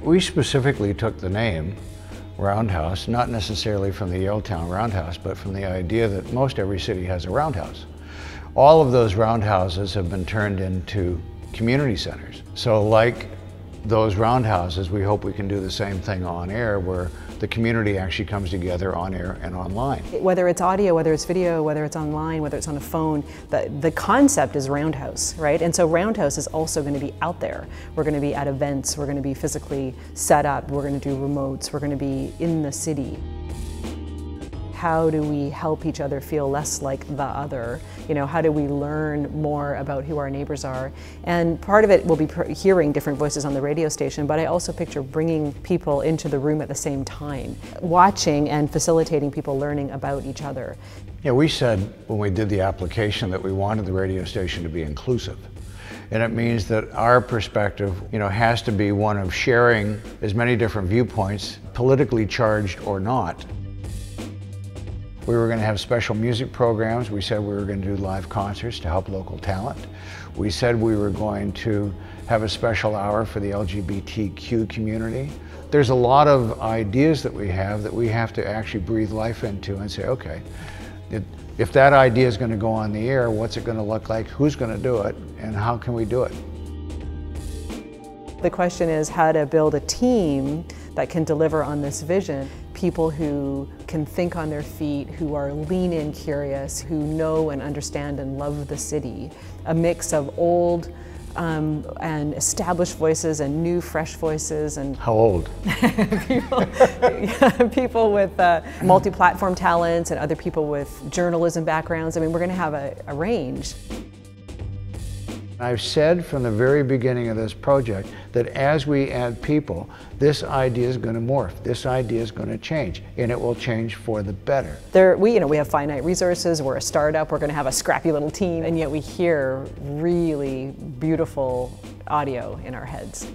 We specifically took the name Roundhouse, not necessarily from the Yaletown Roundhouse, but from the idea that most every city has a roundhouse. All of those roundhouses have been turned into community centers. So like those roundhouses, we hope we can do the same thing on air, where the community actually comes together on air and online. Whether it's audio, whether it's video, whether it's online, whether it's on a phone, the concept is Roundhouse, right? And so Roundhouse is also going to be out there. We're going to be at events, we're going to be physically set up, we're going to do remotes, we're going to be in the city. How do we help each other feel less like the other? You know, how do we learn more about who our neighbors are? And part of it will be hearing different voices on the radio station, but I also picture bringing people into the room at the same time, watching and facilitating people learning about each other. Yeah, we said when we did the application that we wanted the radio station to be inclusive. And it means that our perspective, has to be one of sharing as many different viewpoints, politically charged or not. We were going to have special music programs. We said we were going to do live concerts to help local talent. We said we were going to have a special hour for the LGBTQ community. There's a lot of ideas that we have to actually breathe life into and say, okay, if that idea is going to go on the air, what's it going to look like, who's going to do it, and how can we do it? The question is how to build a team that can deliver on this vision. People who can think on their feet, who are lean-in curious, who know and understand and love the city. A mix of old and established voices and new, fresh voices. And how old? People with multi-platform talents and other people with journalism backgrounds. I mean, we're going to have a range. I've said from the very beginning of this project that as we add people, this idea is going to morph, this idea is going to change, and it will change for the better. We have finite resources, we're a startup, we're going to have a scrappy little team, and yet we hear really beautiful audio in our heads.